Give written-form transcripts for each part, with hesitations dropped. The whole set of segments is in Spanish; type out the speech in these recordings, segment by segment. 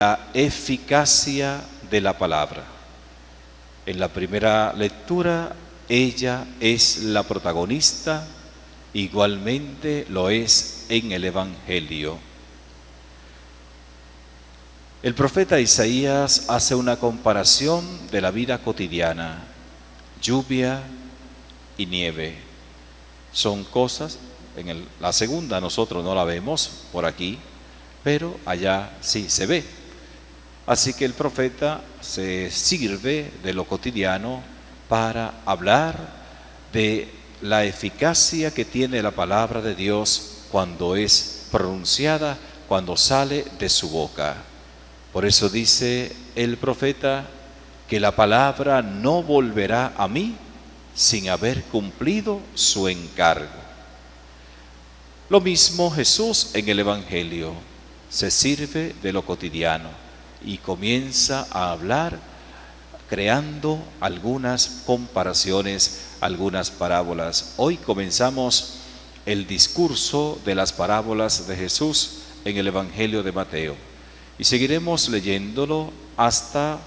la eficacia de la palabra. En la primera lectura, ella es la protagonista, igualmente lo es en el Evangelio. El profeta Isaías hace una comparación de la vida cotidiana, lluvia y nieve. Son cosas, la segunda nosotros no la vemos por aquí, pero allá sí se ve. Así que el profeta se sirve de lo cotidiano para hablar de la eficacia que tiene la palabra de Dios cuando es pronunciada, cuando sale de su boca. Por eso dice el profeta que la palabra no volverá a mí sin haber cumplido su encargo. Lo mismo Jesús en el Evangelio se sirve de lo cotidiano y comienza a hablar creando algunas comparaciones, algunas parábolas. Hoy comenzamos el discurso de las parábolas de Jesús en el Evangelio de Mateo y seguiremos leyéndolo hasta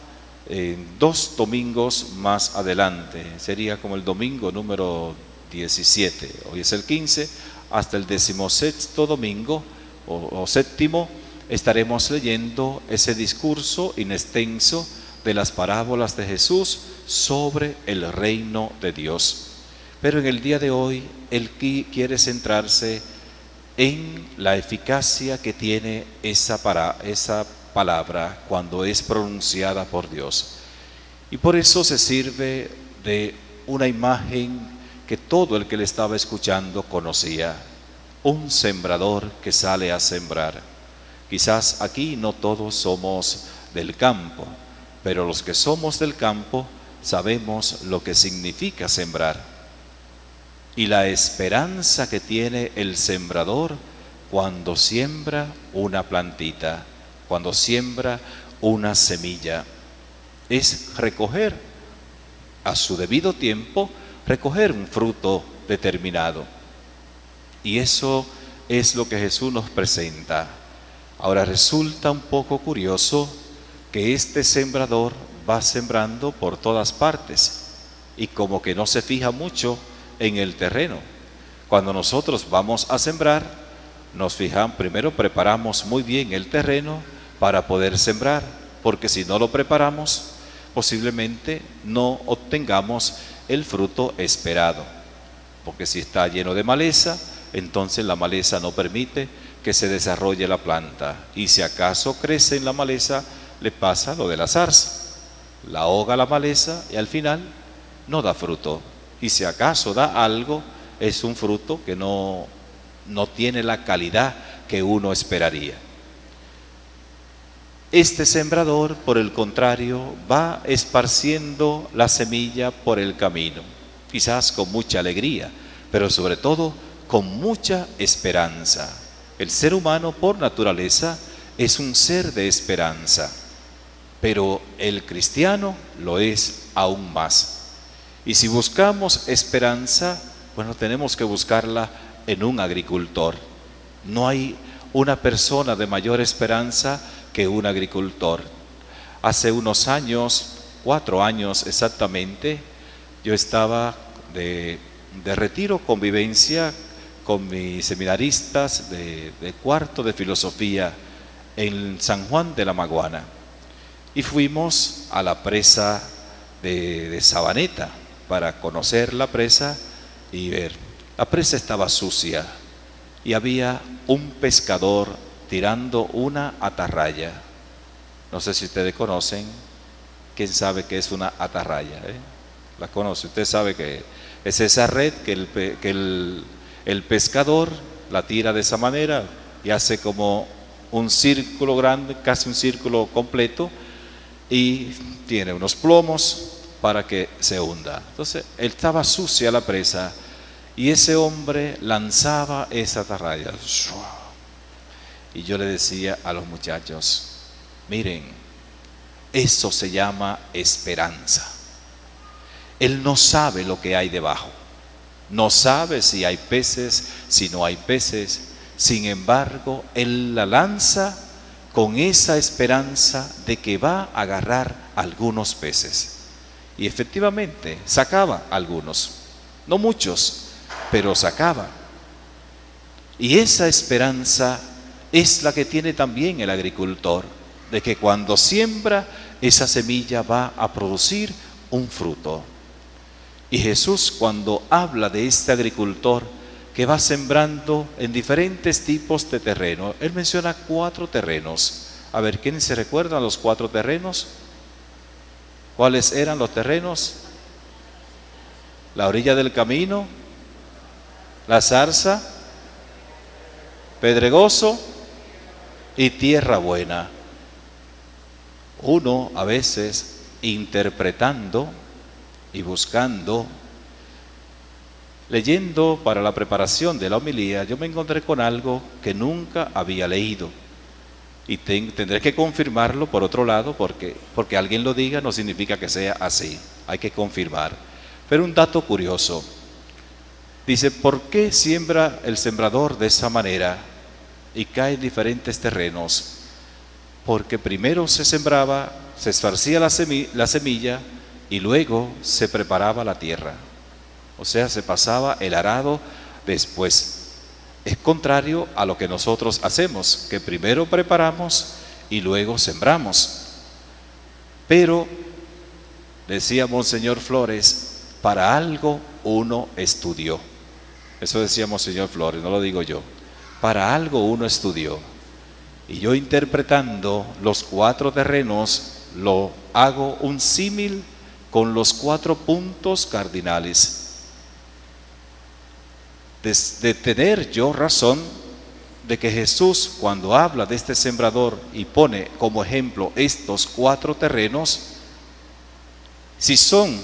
2 domingos más adelante. Sería como el domingo número 17, hoy es el 15, hasta el 16º domingo o séptimo estaremos leyendo ese discurso inextenso de las parábolas de Jesús sobre el reino de Dios. Pero en el día de hoy, él quiere centrarse en la eficacia que tiene esa palabra cuando es pronunciada por Dios. Y por eso se sirve de una imagen que todo el que le estaba escuchando conocía: un sembrador que sale a sembrar. Quizás aquí no todos somos del campo, pero los que somos del campo sabemos lo que significa sembrar y la esperanza que tiene el sembrador cuando siembra una plantita, cuando siembra una semilla. Es recoger a su debido tiempo, recoger un fruto determinado. Y eso es lo que Jesús nos presenta. Ahora resulta un poco curioso que este sembrador va sembrando por todas partes y como que no se fija mucho en el terreno. Cuando nosotros vamos a sembrar, nos fijamos, primero preparamos muy bien el terreno para poder sembrar, porque si no lo preparamos, posiblemente no obtengamos el fruto esperado. Porque si está lleno de maleza, entonces la maleza no permite que se desarrolle la planta. Y si acaso crece en la maleza, le pasa lo de la zarza. La ahoga la maleza y al final no da fruto. Y si acaso da algo, es un fruto que no tiene la calidad que uno esperaría. Este sembrador, por el contrario, va esparciendo la semilla por el camino, quizás con mucha alegría, pero sobre todo con mucha esperanza. El ser humano por naturaleza es un ser de esperanza, pero el cristiano lo es aún más. Y si buscamos esperanza, bueno, tenemos que buscarla en un agricultor. No hay una persona de mayor esperanza que un agricultor. Hace unos años, 4 años exactamente, yo estaba de retiro, convivencia con mis seminaristas de cuarto de filosofía en San Juan de la Maguana. Y fuimos a la presa de Sabaneta para conocer la presa y ver. La presa estaba sucia y había un pescador tirando una atarraya. No sé si ustedes conocen. ¿Quién sabe qué es una atarraya? ¿La conoce? Usted sabe que es esa red que el pescador la tira de esa manera y hace como un círculo grande, casi un círculo completo, y tiene unos plomos para que se hunda. Entonces, estaba sucia la presa y ese hombre lanzaba esa atarraya. Y yo le decía a los muchachos: miren, eso se llama esperanza. Él no sabe lo que hay debajo. No sabe si hay peces, si no hay peces. Sin embargo, él la lanza con esa esperanza de que va a agarrar algunos peces. Y efectivamente sacaba algunos, no muchos, pero sacaba. Y esa esperanza es la que tiene también el agricultor, de que cuando siembra, esa semilla va a producir un fruto. Y Jesús, cuando habla de este agricultor que va sembrando en diferentes tipos de terreno, Él menciona 4 terrenos. A ver, ¿quién se recuerda los 4 terrenos? ¿Cuáles eran los terrenos? La orilla del camino, la zarza, pedregoso y tierra buena. Uno a veces interpretando y buscando, leyendo para la preparación de la homilía, yo me encontré con algo que nunca había leído. Y tendré que confirmarlo por otro lado, porque alguien lo diga no significa que sea así, hay que confirmar. Pero un dato curioso, dice, ¿por qué siembra el sembrador de esa manera y cae en diferentes terrenos? Porque primero se sembraba, se esparcía la semilla y luego se preparaba la tierra. O sea, se pasaba el arado después. Es contrario a lo que nosotros hacemos, que primero preparamos y luego sembramos. Pero, decía Monseñor Flores, para algo uno estudió. Eso decía Monseñor Flores, no lo digo yo. Para algo uno estudió. Y yo interpretando los 4 terrenos, lo hago un símil con los 4 puntos cardinales. De tener yo razón de que Jesús, cuando habla de este sembrador y pone como ejemplo estos 4 terrenos, si son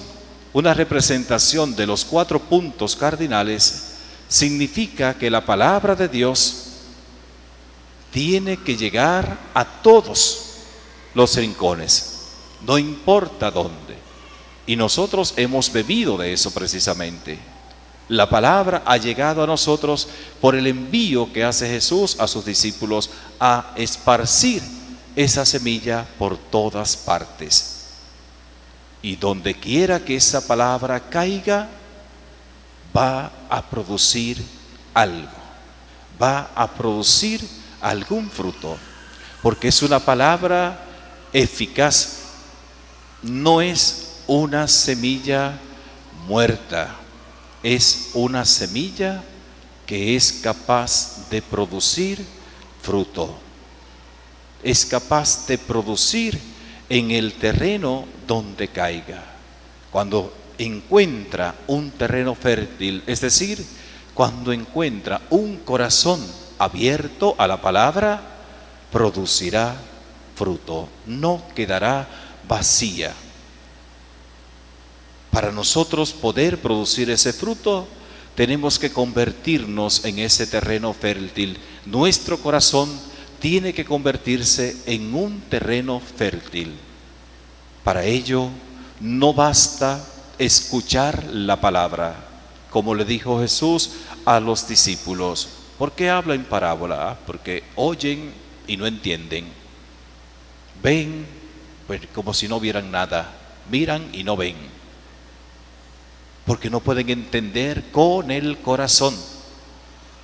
una representación de los 4 puntos cardinales, significa que la palabra de Dios tiene que llegar a todos los rincones, no importa dónde. Y nosotros hemos bebido de eso precisamente. La palabra ha llegado a nosotros por el envío que hace Jesús a sus discípulos a esparcir esa semilla por todas partes. Y donde quiera que esa palabra caiga, va a producir algo, va a producir algún fruto, porque es una palabra eficaz, no es una semilla muerta. Es una semilla que es capaz de producir fruto. Es capaz de producir en el terreno donde caiga. Cuando encuentra un terreno fértil, es decir, cuando encuentra un corazón abierto a la palabra, producirá fruto, no quedará vacía. Para nosotros poder producir ese fruto, tenemos que convertirnos en ese terreno fértil. Nuestro corazón tiene que convertirse en un terreno fértil. Para ello, no basta escuchar la palabra, como le dijo Jesús a los discípulos. ¿Por qué habla en parábola? Porque oyen y no entienden. Ven, pues como si no vieran nada. Miran y no ven. Porque no pueden entender con el corazón.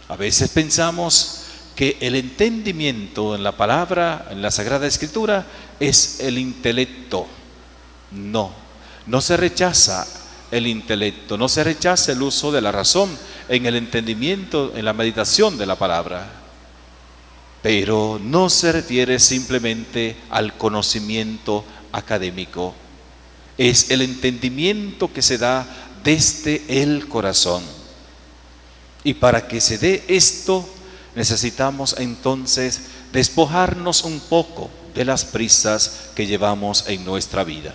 A veces pensamos que el entendimiento en la palabra, en la Sagrada Escritura, es el intelecto. No, no se rechaza el intelecto, no se rechaza el uso de la razón en el entendimiento, en la meditación de la palabra. Pero no se refiere simplemente al conocimiento académico. Es el entendimiento que se da desde el corazón. Y para que se dé esto, necesitamos entonces despojarnos un poco de las prisas que llevamos en nuestra vida.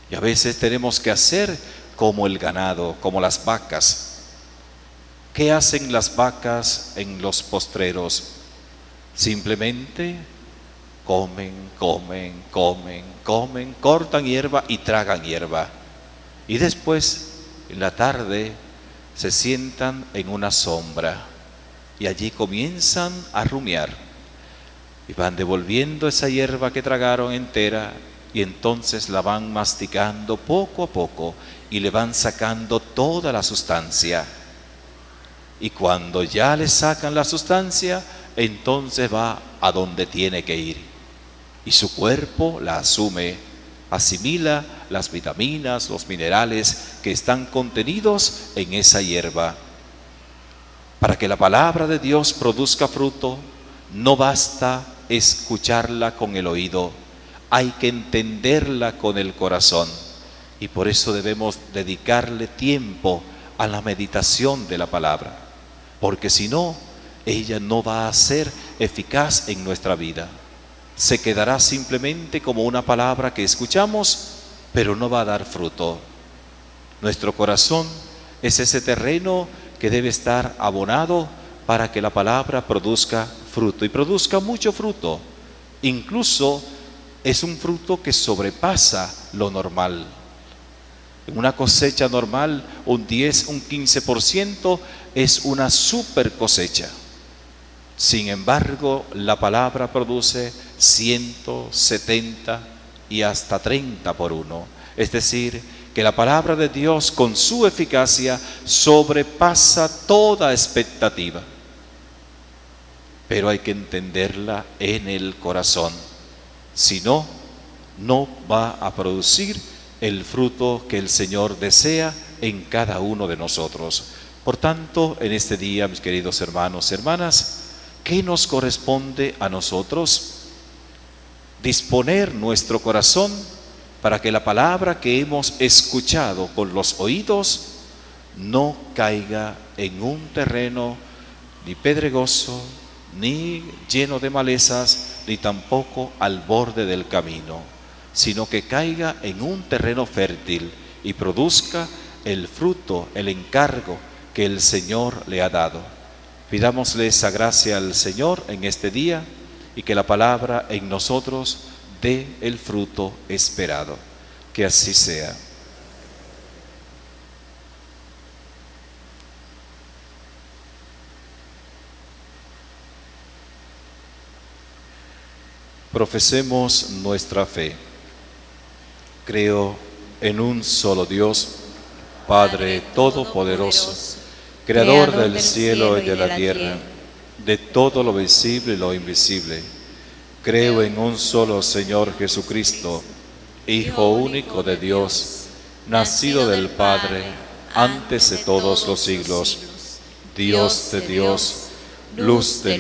Y a veces tenemos que hacer como el ganado, como las vacas. ¿Qué hacen las vacas en los postreros? Simplemente comen, cortan hierba y tragan hierba. Y después, en la tarde, se sientan en una sombra y allí comienzan a rumiar. y van devolviendo esa hierba que tragaron entera, y entonces la van masticando poco a poco y le van sacando toda la sustancia. Y cuando ya le sacan la sustancia, entonces va a donde tiene que ir. Y su cuerpo la asume, asimila las vitaminas, los minerales que están contenidos en esa hierba. Para que la palabra de Dios produzca fruto, no basta escucharla con el oído, hay que entenderla con el corazón. Y por eso debemos dedicarle tiempo a la meditación de la palabra, porque si no, ella no va a ser eficaz en nuestra vida. Se quedará simplemente como una palabra que escuchamos, pero no va a dar fruto. Nuestro corazón es ese terreno que debe estar abonado para que la palabra produzca fruto, y produzca mucho fruto. Incluso es un fruto que sobrepasa lo normal. En una cosecha normal, un 10, un 15% es una super cosecha. Sin embargo, la palabra produce 170 y hasta 30 por uno. Es decir, que la palabra de Dios con su eficacia sobrepasa toda expectativa. Pero hay que entenderla en el corazón. Si no, no va a producir el fruto que el Señor desea en cada uno de nosotros. Por tanto, en este día, mis queridos hermanos y hermanas, ¿qué nos corresponde a nosotros? Disponer nuestro corazón para que la palabra que hemos escuchado con los oídos no caiga en un terreno ni pedregoso, ni lleno de malezas, ni tampoco al borde del camino, sino que caiga en un terreno fértil y produzca el fruto, el encargo que el Señor le ha dado. Pidámosle esa gracia al Señor en este día, y que la palabra en nosotros dé el fruto esperado. Que así sea. Profesemos nuestra fe. Creo en un solo Dios, Padre Todopoderoso, Creador del cielo y de la tierra, de todo lo visible y lo invisible. Creo en un solo Señor Jesucristo, Hijo único de Dios, nacido del Padre, antes de todos los siglos, Dios de Dios, luz de